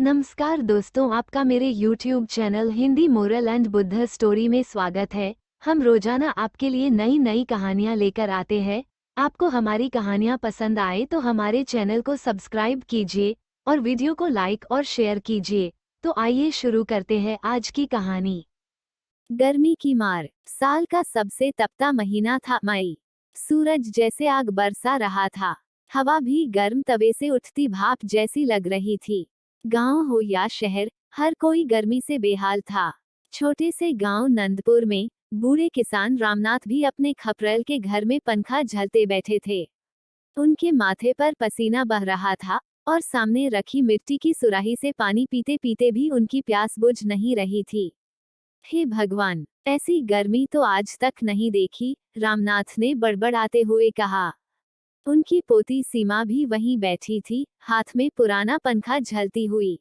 नमस्कार दोस्तों, आपका मेरे YouTube channel Hindi moral and Buddha story में स्वागत है। हम रोजाना आपके लिए नई नई कहानियाँ लेकर आते हैं। आपको हमारी कहानियाँ पसंद आए तो हमारे चैनल को सब्सक्राइब कीजिए और वीडियो को लाइक और शेयर कीजिए। तो आइए शुरू करते हैं आज की कहानी। गर्मी की मार। साल का सबसे तपता महीना था मई। सूरज जैसे आग बरसा रहा था। हवा भी गर्म तवे से उठती भाप जैसी लग रही थी। गांव हो या शहर, हर कोई गर्मी से बेहाल था। छोटे से गांव नंदपुर में बूढ़े किसान रामनाथ भी अपने खपरेल के घर में पंखा झलते बैठे थे। उनके माथे पर पसीना बह रहा था और सामने रखी मिट्टी की सुराही से पानी पीते पीते भी उनकी प्यास बुझ नहीं रही थी। हे भगवान, ऐसी गर्मी तो आज तक नहीं देखी, रामनाथ ने बड़बड़ाते हुए कहा। उनकी पोती सीमा भी वहीं बैठी थी, हाथ में पुराना पंखा झलती हुई।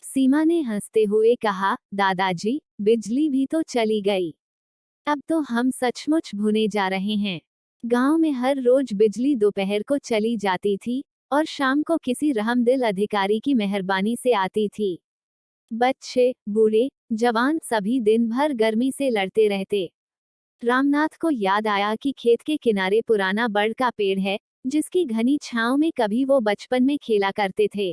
सीमा ने हंसते हुए कहा, दादाजी, बिजली भी तो चली गई। अब तो हम सचमुच भुने जा रहे हैं। गांव में हर रोज बिजली दोपहर को चली जाती थी और शाम को किसी रहमदिल अधिकारी की मेहरबानी से आती थी। बच्चे, बूढ़े, जवान सभी दिन भर गर्मी से लड़ते रहते। रामनाथ को याद आया कि खेत के किनारे पुराना बड़ का पेड़ है, जिसकी घनी छांव में कभी वो बचपन में खेला करते थे।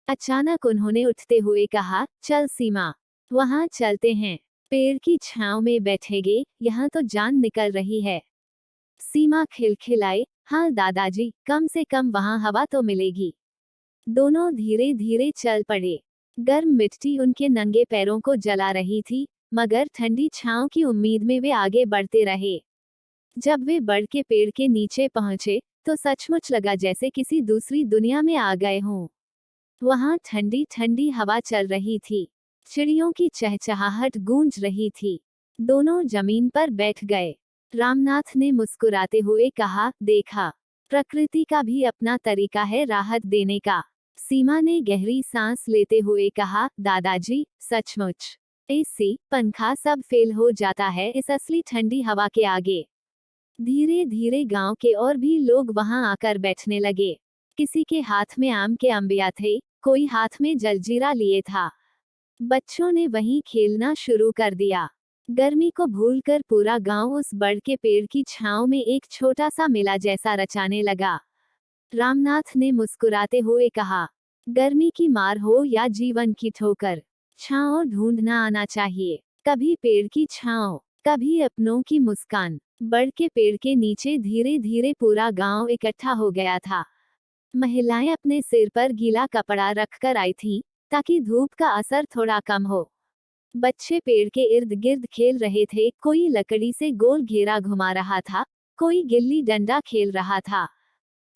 अचानक उन्होंने उठते हुए कहा, चल सीमा, वहां चलते हैं। पेड़ की छांव में बैठेंगे, यहाँ तो जान निकल रही है। सीमा खिलखिलाई, हाँ दादाजी, कम से कम वहां हवा तो मिलेगी। दोनों धीरे धीरे चल पड़े। गर्म मिट्टी उनके नंगे पैरों को जला रही थी, मगर ठंडी छांव की उम्मीद में वे आगे बढ़ते रहे। जब वे बड़ के पेड़ के नीचे पहुंचे, तो सचमुच लगा जैसे किसी दूसरी दुनिया में आ गए हों। वहां ठंडी ठंडी हवा चल रही थी। चिड़ियों की चहचहाहट गूंज रही थी। दोनों जमीन पर बैठ गए। रामनाथ ने मुस्कुराते हुए कहा, देखा, प्रकृति का भी अपना तरीका है राहत देने का। सीमा ने गहरी सांस लेते हुए कहा, दादाजी, सचमुच एसी, पंखा सब फेल हो जाता है इस असली ठंडी हवा के आगे। धीरे धीरे गांव के और भी लोग वहां आकर बैठने लगे। किसी के हाथ में आम के अंबिया थे, कोई हाथ में जलजीरा लिए था। बच्चों ने वहीं खेलना शुरू कर दिया। गर्मी को भूलकर पूरा गांव उस बड़ के पेड़ की छांव में एक छोटा सा मेला जैसा रचाने लगा। रामनाथ ने मुस्कुराते हुए कहा, गर्मी की मार हो या जीवन की ठोकर, छांव ढूंढना आना चाहिए। कभी पेड़ की छांव, कभी अपनों की मुस्कान। बड़ के पेड़ के नीचे धीरे धीरे पूरा गांव इकट्ठा हो गया था। महिलाएं अपने सिर पर गीला कपड़ा रखकर आई थीं, ताकि धूप का असर थोड़ा कम हो। बच्चे पेड़ के इर्द गिर्द खेल रहे थे, कोई लकड़ी से गोल घेरा घुमा रहा था, कोई गिल्ली डंडा खेल रहा था।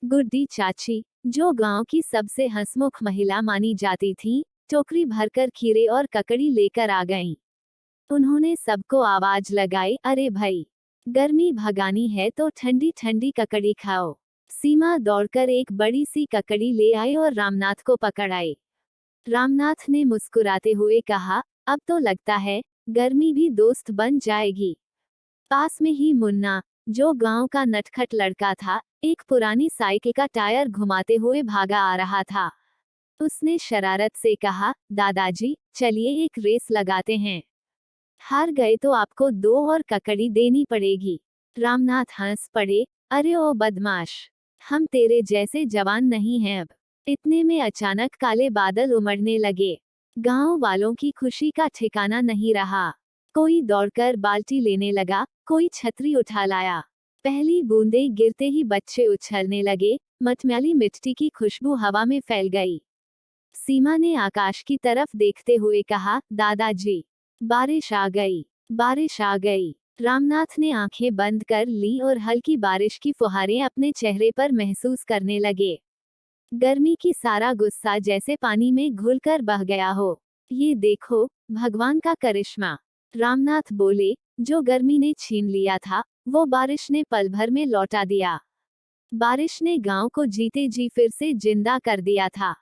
गुड्डी चाची, जो गांव की सबसे हंसमुख महिला मानी जाती थी, टोकरी भरकर खीरे और ककड़ी लेकर आ गईं। उन्होंने सबको आवाज लगाई, अरे भाई, गर्मी भगानी है तो ठंडी ठंडी ककड़ी खाओ। सीमा दौड़कर एक बड़ी सी ककड़ी ले आई और रामनाथ को पकड़ आई। रामनाथ ने मुस्कुराते हुए कहा, अब तो लगता है गर्मी भी दोस्त बन जाएगी। पास में ही मुन्ना, जो गांव का नटखट लड़का था, एक पुरानी साइकिल का टायर घुमाते हुए भागा आ रहा था। उसने शरारत से कहा, दादाजी, चलिए एक रेस लगाते हैं। हार गए तो आपको 2 और ककड़ी देनी पड़ेगी। रामनाथ हंस पड़े, अरे ओ बदमाश, हम तेरे जैसे जवान नहीं हैं अब। इतने में अचानक काले बादल उमड़ने लगे। गांव वालों की खुशी का ठिकाना नहीं रहा। कोई दौड़कर बाल्टी लेने लगा, कोई छतरी उठा लाया। पहली बूंदें गिरते ही बच्चे उछलने लगे, मटमैली मिट्टी की खुशबू हवा में फैल गई। सीमा ने आकाश की तरफ देखते हुए कहा, दादाजी, बारिश आ गई, बारिश आ गई। रामनाथ ने आंखें बंद कर ली और हल्की बारिश की फुहारें अपने चेहरे पर महसूस करने लगे। गर्मी की सारा गुस्सा जैसे पानी में घुलकर बह गया हो। ये देखो, भगवान का करिश्मा, रामनाथ बोले। जो गर्मी ने छीन लिया था, वो बारिश ने पल भर में लौटा दिया। बारिश ने गांव को जीते जी फिर से जिंदा कर दिया था।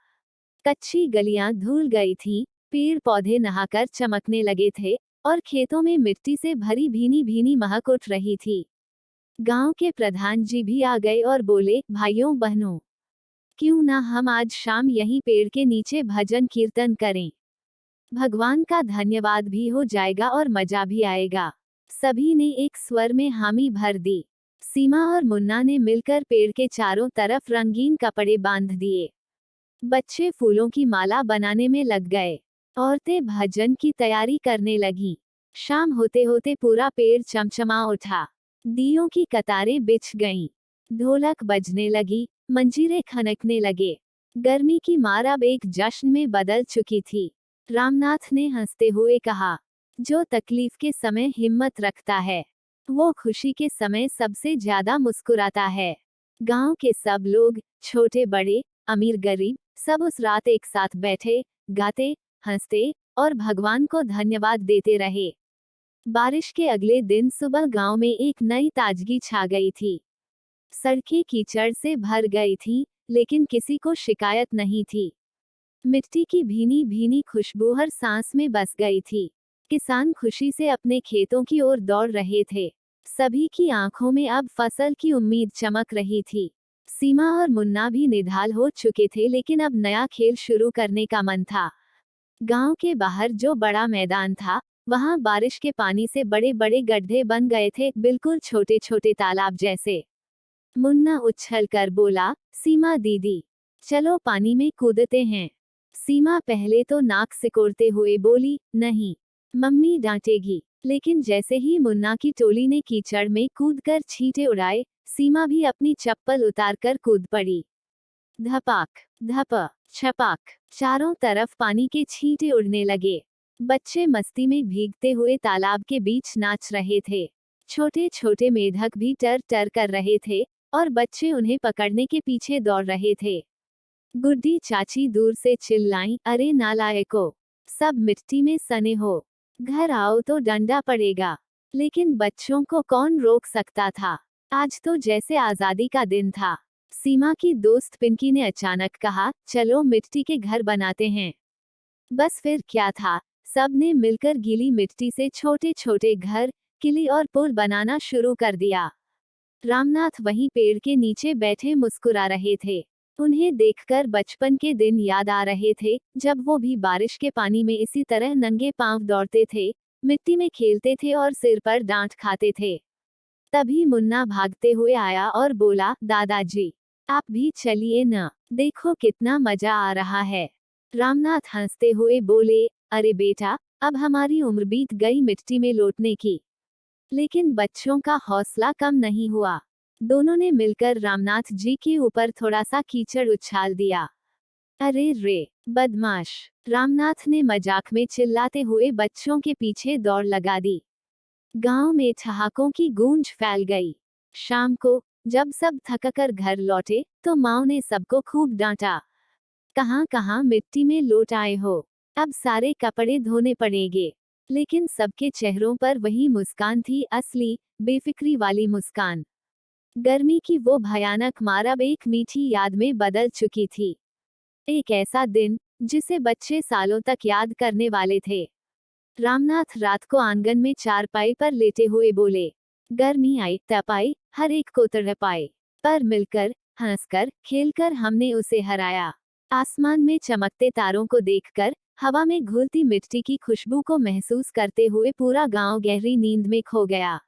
कच्ची गलियां धुल गई थीं, पेड़ पौधे नहाकर चमकने लगे थे और खेतों में मिट्टी से भरी भीनी भीनी महक उठ रही थी। गांव के प्रधान जी भी आ गए और बोले, भाइयों बहनों, क्यों ना हम आज शाम यहीं पेड़ के नीचे भजन कीर्तन करें। भगवान का धन्यवाद भी हो जाएगा और मजा भी आएगा। सभी ने एक स्वर में हामी भर दी। सीमा और मुन्ना ने मिलकर पेड़ के चारों तरफ रंगीन कपड़े बांध दिए। बच्चे फूलों की माला बनाने में लग गए। औरतें भजन की तैयारी करने लगीं। शाम होते होते पूरा पेड़ चमचमा उठा। दियों की कतारें बिछ गईं। ढोलक बजने लगी, मंजीरे खनकने लगे। गर्मी की मार अब एक जश्न में बदल चुकी थी। रामनाथ ने हंसते हुए कहा, जो तकलीफ के समय हिम्मत रखता है, वो खुशी के समय सबसे ज्यादा मुस्कुराता है। गांव के सब लोग, छोटे बड़े, अमीर गरीब, सब उस रात एक साथ बैठे, गाते, हंसते और भगवान को धन्यवाद देते रहे। बारिश के अगले दिन सुबह गांव में एक नई ताजगी छा गई थी। सड़कें कीचड़ से भर गई थीं, लेकिन किसी को शिकायत नहीं थी। मिट्टी की भीनी भीनी खुशबू हर सांस में बस गई थी। किसान खुशी से अपने खेतों की ओर दौड़ रहे थे। सभी की आंखों में अब फसल की उम्मीद चमक रही थी। सीमा और मुन्ना भी निढाल हो चुके थे, लेकिन अब नया खेल शुरू करने का मन था। गांव के बाहर जो बड़ा मैदान था, वहां बारिश के पानी से बड़े बड़े गड्ढे बन गए थे, बिल्कुल छोटे छोटे तालाब जैसे। मुन्ना उछल कर बोला, सीमा दीदी, चलो पानी में कूदते हैं। सीमा पहले तो नाक सिकोड़ते हुए बोली, नहीं, मम्मी डांटेगी। लेकिन जैसे ही मुन्ना की टोली ने कीचड़ में कूदकर छींटे उड़ाए, सीमा भी अपनी चप्पल उतारकर कूद पड़ी। धपाक, धप, छपाक, चारों तरफ पानी के छींटे उड़ने लगे। बच्चे मस्ती में भीगते हुए तालाब के बीच नाच रहे थे। छोटे छोटे मेढक भी टर टर कर रहे थे और बच्चे उन्हें पकड़ने के पीछे दौड़ रहे थे। गुड्डी चाची दूर से चिल्लाईं, अरे नालायको, सब मिट्टी में सने हो, घर आओ तो डंडा पड़ेगा। लेकिन बच्चों को कौन रोक सकता था। आज तो जैसे आजादी का दिन था। सीमा की दोस्त पिंकी ने अचानक कहा, चलो मिट्टी के घर बनाते हैं। बस फिर क्या था, सब ने मिलकर गीली मिट्टी से छोटे छोटे घर, किले और पुल बनाना शुरू कर दिया। रामनाथ वहीं पेड़ के नीचे बैठे मुस्कुरा रहे थे। उन्हें देखकर बचपन के दिन याद आ रहे थे, जब वो भी बारिश के पानी में इसी तरह नंगे पांव दौड़ते थे, मिट्टी में खेलते थे और सिर पर डांट खाते थे। तभी मुन्ना भागते हुए आया और बोला, दादाजी, आप भी चलिए न, देखो कितना मजा आ रहा है। रामनाथ हंसते हुए बोले, अरे बेटा, अब हमारी उम्र बीत गई मिट्टी में लौटने की। लेकिन बच्चों का हौसला कम नहीं हुआ। दोनों ने मिलकर रामनाथ जी के ऊपर थोड़ा सा कीचड़ उछाल दिया। अरे रे, बदमाश, रामनाथ ने मजाक में चिल्लाते हुए बच्चों के पीछे दौड़ लगा दी। गांव में ठहाकों की गूंज फैल गई। शाम को जब सब थककर घर लौटे, तो माँ ने सबको खूब डांटा। कहाँ कहाँ मिट्टी में लौट आए हो, अब सारे कपड़े धोने पड़ेंगे। लेकिन सबके चेहरों पर वही मुस्कान थी, असली, बेफिक्री वाली मुस्कान। गर्मी की वो भयानक मार अब एक मीठी याद में बदल चुकी थी। एक ऐसा दिन जिसे बच्चे सालों तक याद करने वाले थे। रामनाथ रात को आंगन में चारपाई पर लेटे हुए बोले, गर्मी आई तपाई, हर एक को तड़पाए, पर मिलकर, हंसकर, खेलकर हमने उसे हराया। आसमान में चमकते तारों को देखकर, हवा में घुलती मिट्टी की खुशबू को महसूस करते हुए पूरा गांव गहरी नींद में खो गया।